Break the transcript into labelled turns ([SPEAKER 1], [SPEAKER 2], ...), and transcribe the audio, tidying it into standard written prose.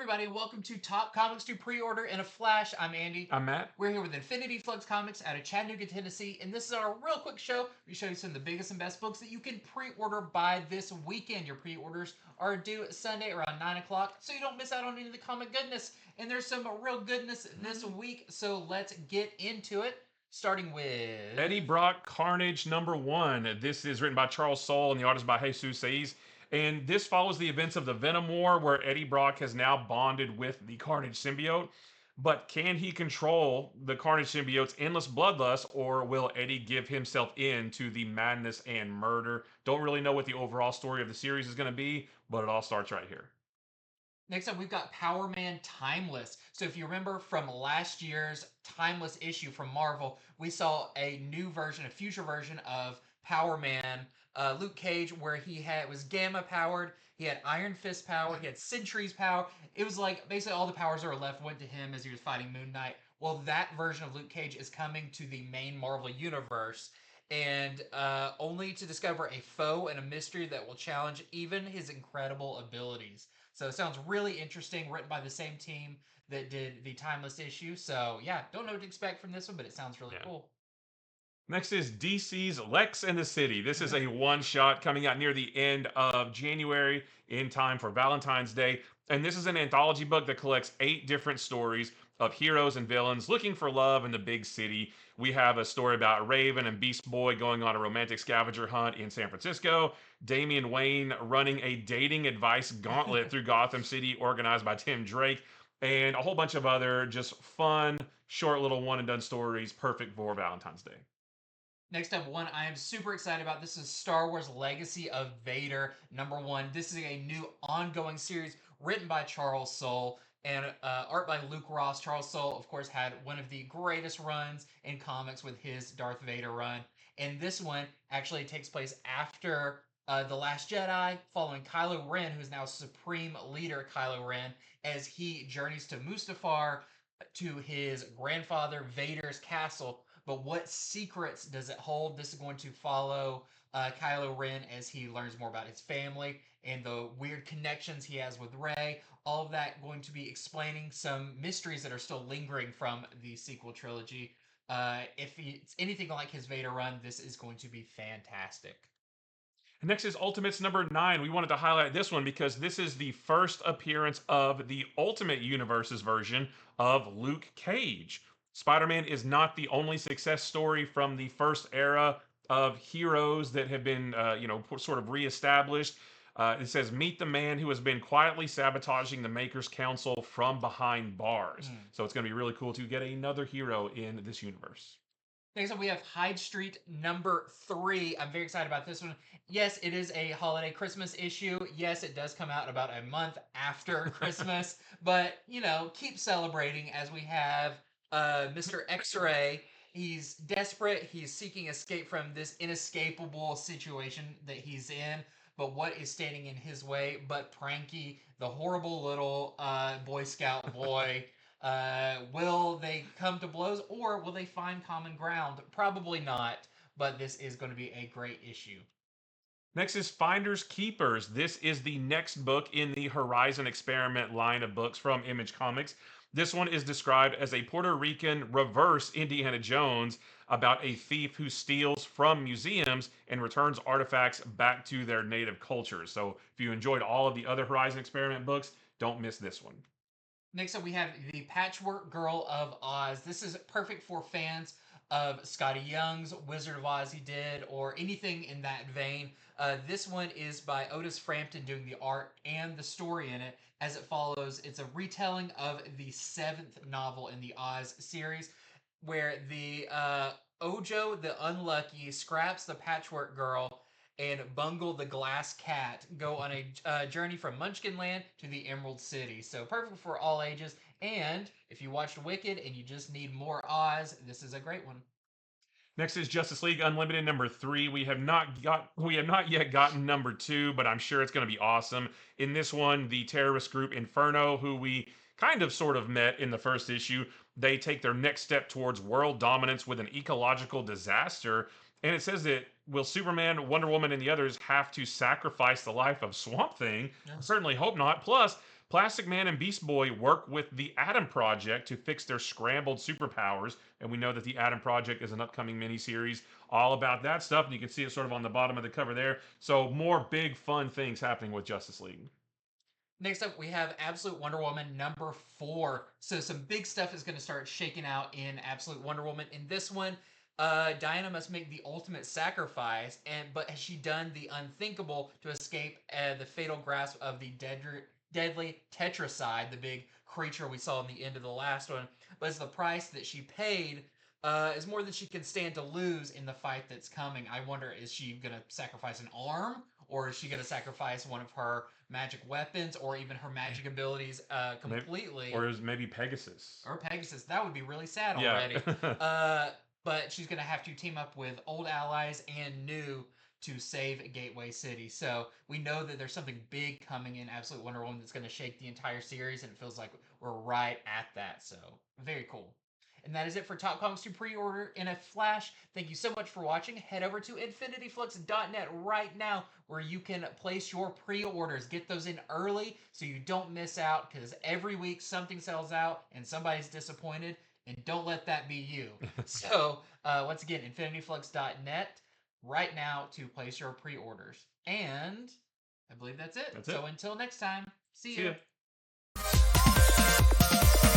[SPEAKER 1] everybody. Welcome to Top Comics to Pre-Order in a Flash. I'm Andy.
[SPEAKER 2] I'm Matt.
[SPEAKER 1] We're here with Infinity Flux Comics out of Chattanooga, Tennessee, and this is our real quick show. We show you some of the biggest and best books that you can pre-order by this weekend. Your pre-orders are due Sunday around 9 o'clock, so you don't miss out on any of the comic goodness. And there's some real goodness this week, so let's get into it. Starting with
[SPEAKER 2] Eddie Brock, Carnage #1. This is written by Charles Soule and the artist by Jesus Saiz. And this follows the events of the Venom War, where Eddie Brock has now bonded with the Carnage symbiote. But can he control the Carnage symbiote's endless bloodlust, or will Eddie give himself in to the madness and murder? Don't really know what the overall story of the series is going to be, but it all starts right here.
[SPEAKER 1] Next up, we've got Power Man Timeless. So if you remember from last year's Timeless issue from Marvel, we saw a new version, a future version of Power Man, Luke Cage, where he was gamma powered, he had Iron Fist power, he had Sentry's power. It was like basically all the powers that were left went to him as he was fighting Moon Knight. Well, that version of Luke Cage is coming to the main Marvel universe, and only to discover a foe and a mystery that will challenge even his incredible abilities. So it sounds really interesting, written by the same team that did the Timeless issue. So yeah, don't know what to expect from this one, but it sounds really cool.
[SPEAKER 2] Next is DC's Lex and the City. This is a one-shot coming out near the end of January in time for Valentine's Day. And this is an anthology book that collects 8 different stories of heroes and villains looking for love in the big city. We have a story about Raven and Beast Boy going on a romantic scavenger hunt in San Francisco. Damian Wayne running a dating advice gauntlet through Gotham City organized by Tim Drake. And a whole bunch of other just fun, short little one-and-done stories perfect for Valentine's Day.
[SPEAKER 1] Next up, one I am super excited about. This is Star Wars Legacy of Vader #1. This is a new ongoing series written by Charles Soule and art by Luke Ross. Charles Soule, of course, had one of the greatest runs in comics with his Darth Vader run. And this one actually takes place after The Last Jedi, following Kylo Ren, who's now Supreme Leader Kylo Ren, as he journeys to Mustafar to his grandfather Vader's castle. But what secrets does it hold? This is going to follow Kylo Ren as he learns more about his family and the weird connections he has with Rey. All of that going to be explaining some mysteries that are still lingering from the sequel trilogy. If it's anything like his Vader run, this is going to be fantastic.
[SPEAKER 2] Next is Ultimates #9. We wanted to highlight this one because this is the first appearance of the Ultimate Universe's version of Luke Cage. Spider-Man is not the only success story from the first era of heroes that have been, sort of reestablished. It says, meet the man who has been quietly sabotaging the Maker's Council from behind bars. So it's going to be really cool to get another hero in this universe.
[SPEAKER 1] Next up, we have Hyde Street #3. I'm very excited about this one. Yes, it is a holiday Christmas issue. Yes, it does come out about a month after Christmas. But, keep celebrating as we have Mr. X-Ray. He's desperate. He's seeking escape from this inescapable situation that he's in. But what is standing in his way but Pranky, the horrible little Boy Scout boy? Will they come to blows, or will they find common ground? Probably not, but this is going to be a great issue.
[SPEAKER 2] Next is Finders Keepers. This is the next book in the Horizon Experiment line of books from Image Comics. This one is described as a Puerto Rican reverse Indiana Jones about a thief who steals from museums and returns artifacts back to their native cultures. So if you enjoyed all of the other Horizon Experiment books, don't miss this one.
[SPEAKER 1] Next up, we have the Patchwork Girl of Oz. This is perfect for fans of Scotty Young's Wizard of Oz he did, or anything in that vein. This one is by Otis Frampton doing the art and the story in it, as it follows. It's a retelling of the 7th novel in the Oz series, where the Ojo the Unlucky scraps the Patchwork Girl and Bungle the Glass Cat go on a journey from Munchkinland to the Emerald City. So perfect for all ages. And if you watched Wicked and you just need more Oz, this is a great one.
[SPEAKER 2] Next is Justice League Unlimited #3. We have not yet gotten #2, but I'm sure it's going to be awesome. In this one, the terrorist group Inferno, who we kind of sort of met in the first issue, they take their next step towards world dominance with an ecological disaster. And it says that will Superman, Wonder Woman, and the others have to sacrifice the life of Swamp Thing?
[SPEAKER 1] Yeah.
[SPEAKER 2] Certainly hope not. Plus, Plastic Man and Beast Boy work with the Atom Project to fix their scrambled superpowers, and we know that the Atom Project is an upcoming miniseries all about that stuff, and you can see it sort of on the bottom of the cover there. So more big fun things happening with Justice League.
[SPEAKER 1] Next up, we have Absolute Wonder Woman #4. So some big stuff is going to start shaking out in Absolute Wonder Woman. In this one, Diana must make the ultimate sacrifice, but has she done the unthinkable to escape the fatal grasp of the deadly Tetracide, the big creature we saw in the end of the last one? But it's the price that she paid is more than she can stand to lose in the fight that's coming. I wonder, is she going to sacrifice an arm? Or is she going to sacrifice one of her magic weapons or even her magic abilities completely?
[SPEAKER 2] Or is maybe Pegasus.
[SPEAKER 1] Or Pegasus. That would be really sad
[SPEAKER 2] Yeah.
[SPEAKER 1] already. But she's going to have to team up with old allies and new to save Gateway City. So we know that there's something big coming in Absolute Wonder Woman that's going to shake the entire series, and it feels like we're right at that. So very cool. And that is it for Top Comics to Pre-Order in a Flash. Thank you so much for watching. Head over to infinityflux.net right now where you can place your pre-orders. Get those in early so you don't miss out, because every week something sells out and somebody's disappointed, and don't let that be you. So once again, infinityflux.net right now to place your pre-orders. And I believe that's it.
[SPEAKER 2] That's it.
[SPEAKER 1] So until next time, see
[SPEAKER 2] See
[SPEAKER 1] ya.
[SPEAKER 2] ya.